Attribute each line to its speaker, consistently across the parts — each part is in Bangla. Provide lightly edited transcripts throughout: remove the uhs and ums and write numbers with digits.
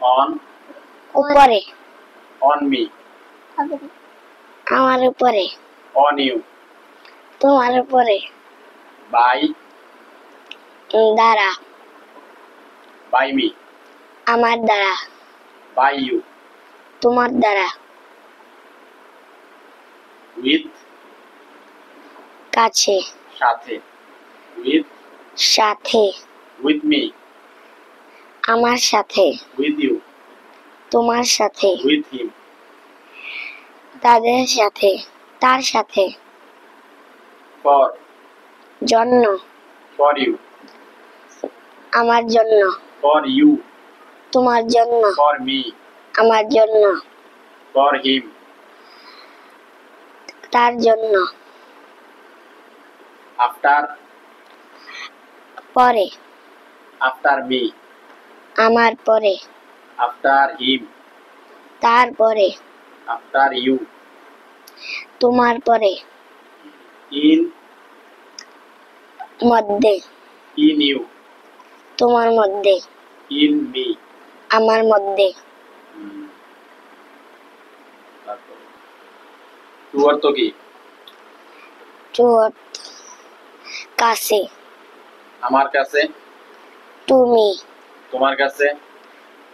Speaker 1: on
Speaker 2: উপরে
Speaker 1: on me
Speaker 2: আমার উপরে
Speaker 1: on you
Speaker 2: তোমার উপরে
Speaker 1: by
Speaker 2: দ্বারা
Speaker 1: by me
Speaker 2: আমার দ্বারা
Speaker 1: by you
Speaker 2: তোমার দ্বারা
Speaker 1: with
Speaker 2: কাছে
Speaker 1: সাথে with
Speaker 2: সাথে
Speaker 1: with me
Speaker 2: আমার সাথে
Speaker 1: with you
Speaker 2: তোমার সাথে
Speaker 1: with him
Speaker 2: তাদের সাথে তার সাথে
Speaker 1: for
Speaker 2: জন্য
Speaker 1: for you
Speaker 2: আমার জন্য
Speaker 1: for you
Speaker 2: তোমার জন্য
Speaker 1: for me
Speaker 2: আমার জন্য
Speaker 1: for him
Speaker 2: তার জন্য
Speaker 1: after
Speaker 2: পরে
Speaker 1: after me
Speaker 2: আমার পরে
Speaker 1: after him
Speaker 2: তারপরে
Speaker 1: after you
Speaker 2: তোমার পরে
Speaker 1: in
Speaker 2: মধ্যে
Speaker 1: in you
Speaker 2: তোমার মধ্যে
Speaker 1: in me
Speaker 2: আমার মধ্যে
Speaker 1: টু অর্থ কি
Speaker 2: টুয়ার্ড কাছে
Speaker 1: আমার কাছে
Speaker 2: তুমি
Speaker 1: তোমার কাছে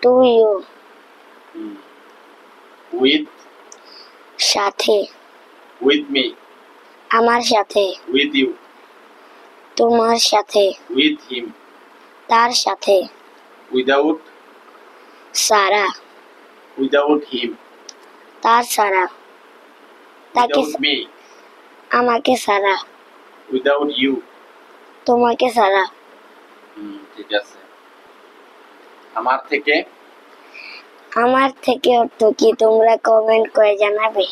Speaker 2: টু ইউ
Speaker 1: with
Speaker 2: সাথে
Speaker 1: with me
Speaker 2: আমার সাথে
Speaker 1: with you
Speaker 2: তোমার সাথে
Speaker 1: with him
Speaker 2: তার সাথে
Speaker 1: without
Speaker 2: সারা
Speaker 1: without him
Speaker 2: তার সারা তাকে
Speaker 1: without me
Speaker 2: আমাকে সারা
Speaker 1: without you
Speaker 2: তোমাকে সারা
Speaker 1: ঠিক আছে আমার থেকে
Speaker 2: আমার থেকে অর্থ কি তোমরা কমেন্ট করে জানাবে